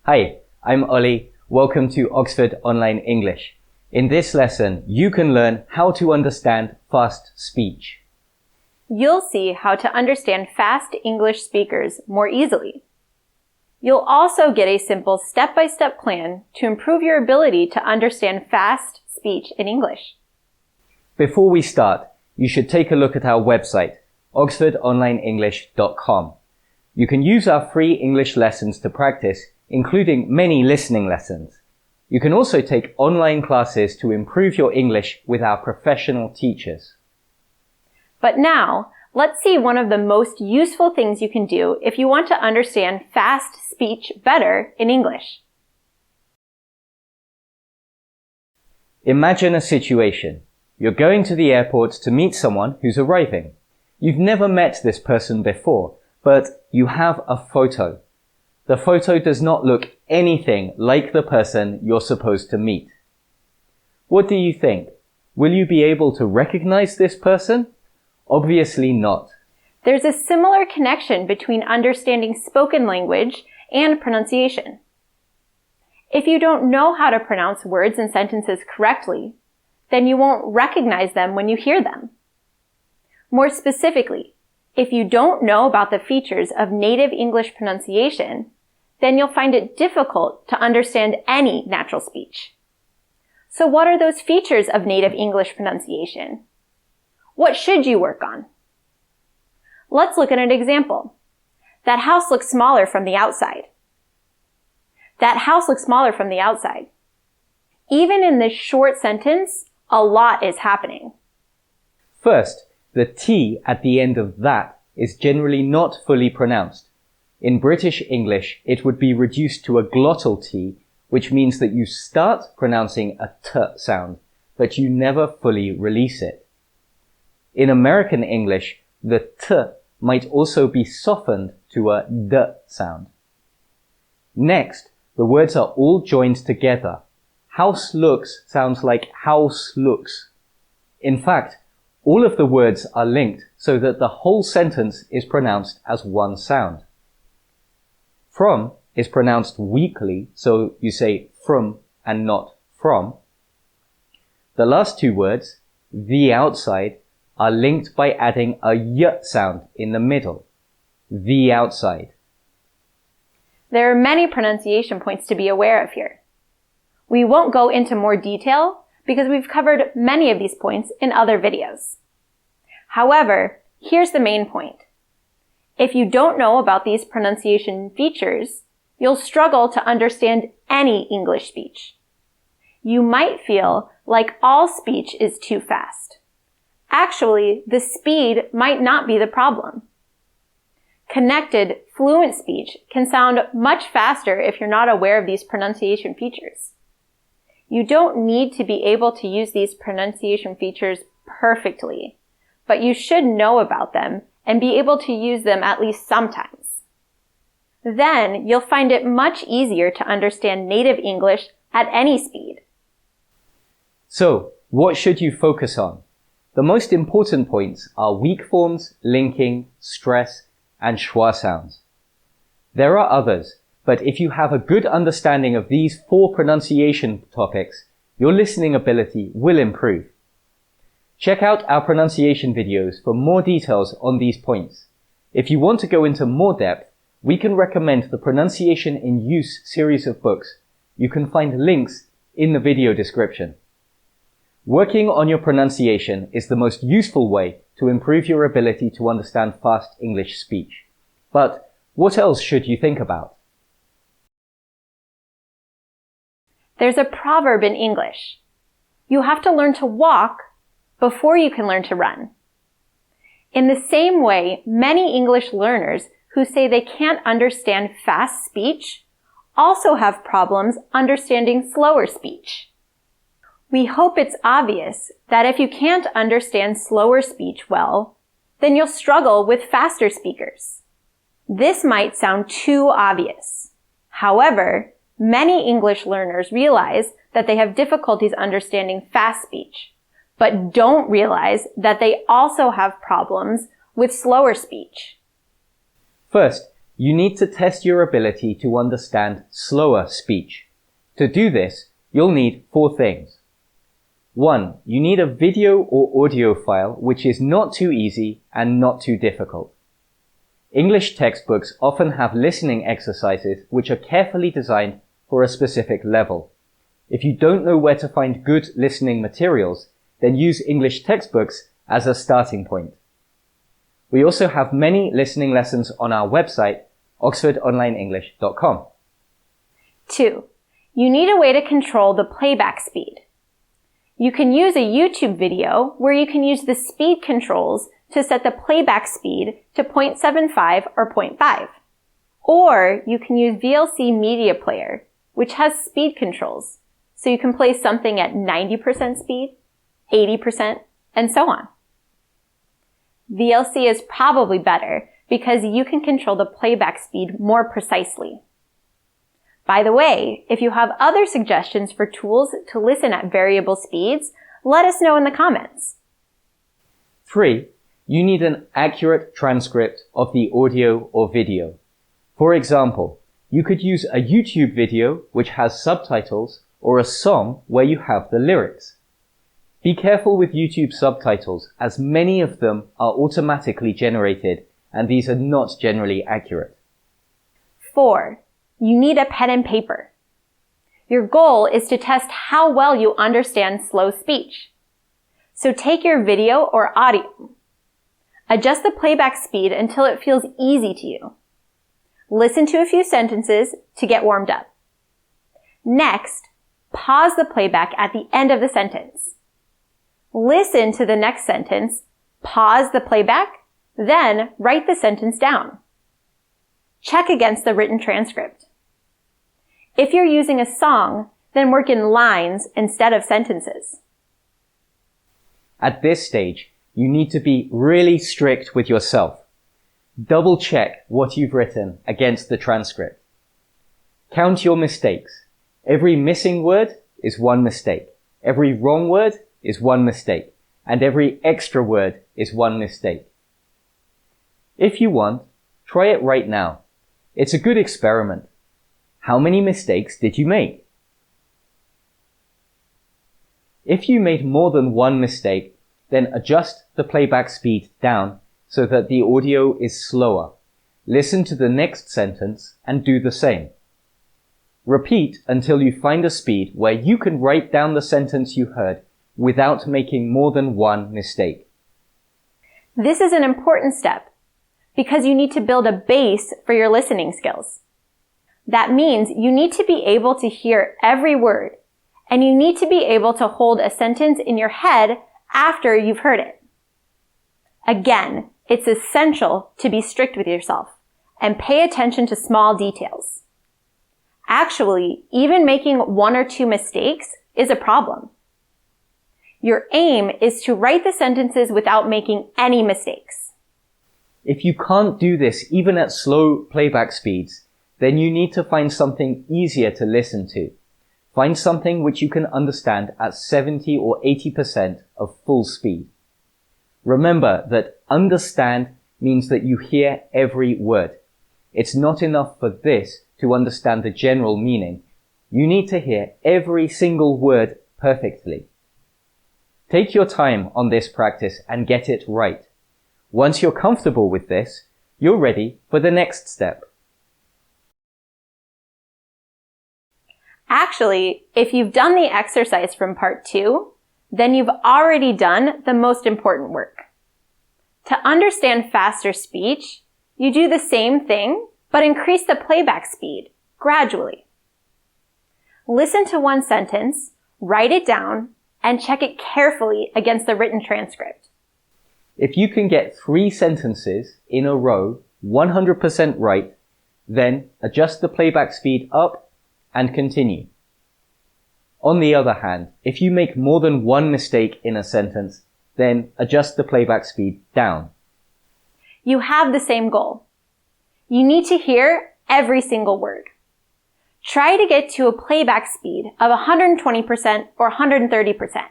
Hi, I'm Ollie. Welcome to Oxford Online English. In this lesson, you can learn how to understand fast speech. You'll see how to understand fast English speakers more easily. You'll also get a simple step-by-step plan to improve your ability to understand fast speech in English. Before we start, you should take a look at our website, oxfordonlineenglish.com. You can use our free English lessons to practice, including many listening lessons. You can also take online classes to improve your English with our professional teachers. But now, let's see one of the most useful things you can do if you want to understand fast speech better in English. Imagine a situation. You're going to the airport to meet someone who's arriving. You've never met this person before, but you have a photo. The photo does not look anything like the person you're supposed to meet. What do you think? Will you be able to recognize this person? Obviously not. There's a similar connection between understanding spoken language and pronunciation. If you don't know how to pronounce words and sentences correctly, then you won't recognize them when you hear them. More specifically, if you don't know about the features of native English pronunciation, then you'll find it difficult to understand any natural speech. So what are those features of native English pronunciation? What should you work on? Let's look at an example. That house looks smaller from the outside. That house looks smaller from the outside. Even in this short sentence, a lot is happening. First, the T at the end of that is generally not fully pronounced. In British English, it would be reduced to a glottal T, which means that you start pronouncing a T sound, but you never fully release it. In American English, the T might also be softened to a D sound. Next, the words are all joined together. House looks sounds like house looks. In fact, all of the words are linked so that the whole sentence is pronounced as one sound. From is pronounced weakly, so you say from and not from. The last two words, the outside, are linked by adding a y sound in the middle. The outside. There are many pronunciation points to be aware of here. We won't go into more detail because we've covered many of these points in other videos. However, here's the main point. If you don't know about these pronunciation features, you'll struggle to understand any English speech. You might feel like all speech is too fast. Actually, the speed might not be the problem. Connected, fluent speech can sound much faster if you're not aware of these pronunciation features. You don't need to be able to use these pronunciation features perfectly, but you should know about them and be able to use them at least sometimes. Then you'll find it much easier to understand native English at any speed. So, what should you focus on? The most important points are weak forms, linking, stress, and schwa sounds. There are others, but if you have a good understanding of these 4 pronunciation topics, your listening ability will improve. Check out our pronunciation videos for more details on these points. If you want to go into more depth, we can recommend the Pronunciation in Use series of books. You can find links in the video description. Working on your pronunciation is the most useful way to improve your ability to understand fast English speech. But what else should you think about? There's a proverb in English. You have to learn to walk before you can learn to run. In the same way, many English learners who say they can't understand fast speech also have problems understanding slower speech. We hope it's obvious that if you can't understand slower speech well, then you'll struggle with faster speakers. This might sound too obvious. However, many English learners realize that they have difficulties understanding fast speech, but don't realize that they also have problems with slower speech. First, You need to test your ability to understand slower speech. To do this, you'll need 4 things. 1. You need a video or audio file which is not too easy and not too difficult. English textbooks often have listening exercises which are carefully designed for a specific level. If you don't know where to find good listening materials, then use English textbooks as a starting point. We also have many listening lessons on our website, oxfordonlineenglish.com. 2. You need a way to control the playback speed. You can use a YouTube video where you can use the speed controls to set the playback speed to 0.75 or 0.5. Or you can use VLC Media Player, which has speed controls, so you can play something at 90% speed, 80%, and so on. VLC is probably better because you can control the playback speed more precisely. By the way, if you have other suggestions for tools to listen at variable speeds, let us know in the comments. 3. You need an accurate transcript of the audio or video. For example, you could use a YouTube video which has subtitles or a song where you have the lyrics. Be careful with YouTube subtitles as many of them are automatically generated and these are not generally accurate. 4. You need a pen and paper. Your goal is to test how well you understand slow speech. So take your video or audio. Adjust the playback speed until it feels easy to you. Listen to a few sentences to get warmed up. Next, pause the playback at the end of the sentence. Listen to the next sentence, pause the playback, then write the sentence down. Check against the written transcript. If you're using a song, then work in lines instead of sentences. At this stage, you need to be really strict with yourself. Double check what you've written against the transcript. Count your mistakes. Every missing word is 1 mistake. Every wrong word is 1 mistake. And every extra word is 1 mistake. If you want, try it right now. It's a good experiment. How many mistakes did you make? If you made more than 1 mistake, then adjust the playback speed down so that the audio is slower. Listen to the next sentence and do the same. Repeat until you find a speed where you can write down the sentence you heard without making more than 1 mistake. This is an important step because you need to build a base for your listening skills. That means you need to be able to hear every word, and you need to be able to hold a sentence in your head after you've heard it. Again, it's essential to be strict with yourself and pay attention to small details. Actually, even making 1 or 2 mistakes is a problem. Your aim is to write the sentences without making any mistakes. If you can't do this even at slow playback speeds, then you need to find something easier to listen to. Find something which you can understand at 70 or 80% of full speed. Remember that understand means that you hear every word. It's not enough for this to understand the general meaning. You need to hear every single word perfectly. Take your time on this practice and get it right. Once you're comfortable with this, you're ready for the next step. Actually, if you've done the exercise from part 2, then you've already done the most important work. To understand faster speech, you do the same thing, but increase the playback speed gradually. Listen to one sentence, write it down, and check it carefully against the written transcript. If you can get 3 sentences in a row 100% right, then adjust the playback speed up and continue. On the other hand, if you make more than 1 mistake in a sentence, then adjust the playback speed down. You have the same goal. You need to hear every single word. Try to get to a playback speed of 120% or 130%.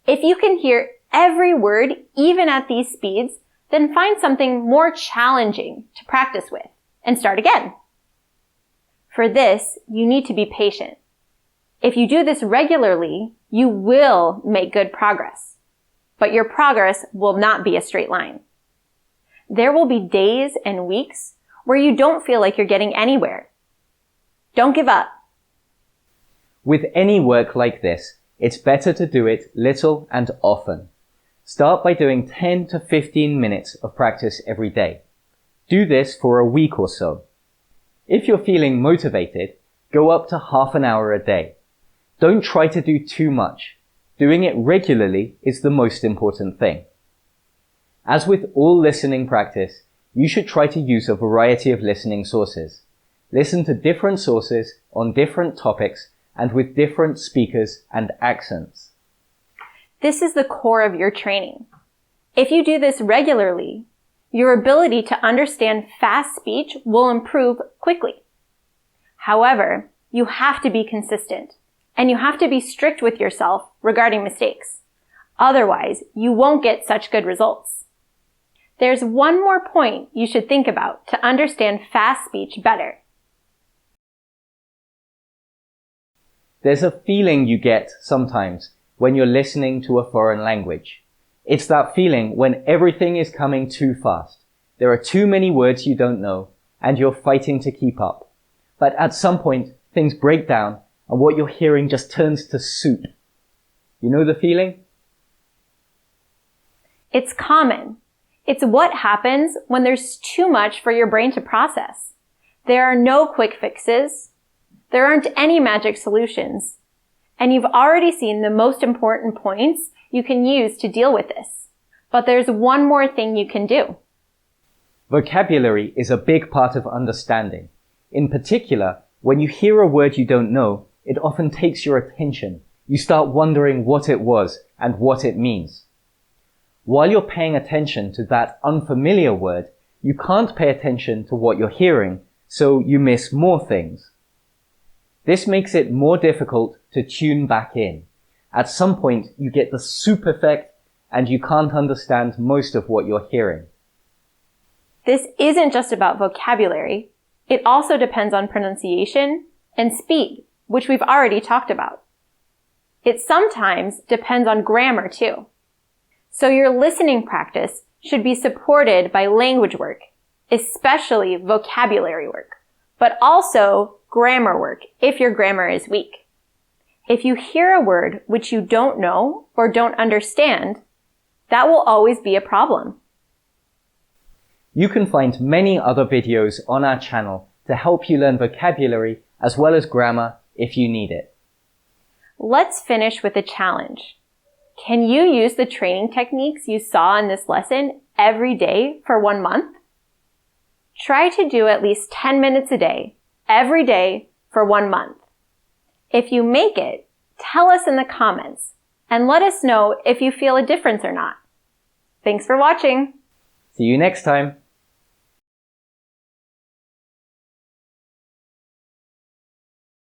If you can hear every word even at these speeds, then find something more challenging to practice with and start again. For this, you need to be patient. If you do this regularly, you will make good progress, but your progress will not be a straight line. There will be days and weeks where you don't feel like you're getting anywhere. Don't give up. With any work like this, it's better to do it little and often. Start by doing 10 to 15 minutes of practice every day. Do this for a week or so. If you're feeling motivated, go up to half an hour a day. Don't try to do too much. Doing it regularly is the most important thing. As with all listening practice, you should try to use a variety of listening sources. Listen to different sources on different topics and with different speakers and accents. This is the core of your training. If you do this regularly, your ability to understand fast speech will improve quickly. However, you have to be consistent, and you have to be strict with yourself regarding mistakes. Otherwise, you won't get such good results. There's one more point you should think about to understand fast speech better. There's a feeling you get sometimes when you're listening to a foreign language. It's that feeling when everything is coming too fast. There are too many words you don't know, and you're fighting to keep up. But at some point, things break down, and what you're hearing just turns to soup. You know the feeling? It's common. It's what happens when there's too much for your brain to process. There are no quick fixes. There aren't any magic solutions. And you've already seen the most important points you can use to deal with this. But there's one more thing you can do. Vocabulary is a big part of understanding. In particular, when you hear a word you don't know, it often takes your attention. You start wondering what it was and what it means. While you're paying attention to that unfamiliar word, you can't pay attention to what you're hearing, so you miss more things. This makes it more difficult to tune back in. At some point, you get the soup effect and you can't understand most of what you're hearing. This isn't just about vocabulary. It also depends on pronunciation and speed, which we've already talked about. It sometimes depends on grammar too. So your listening practice should be supported by language work, especially vocabulary work, but also grammar work if your grammar is weak. If you hear a word which you don't know or don't understand, that will always be a problem. You can find many other videos on our channel to help you learn vocabulary as well as grammar if you need it. Let's finish with a challenge. Can you use the training techniques you saw in this lesson every day for 1 month? Try to do at least 10 minutes a day, every day for 1 month. If you make it, tell us in the comments and let us know if you feel a difference or not. Thanks for watching. See you next time.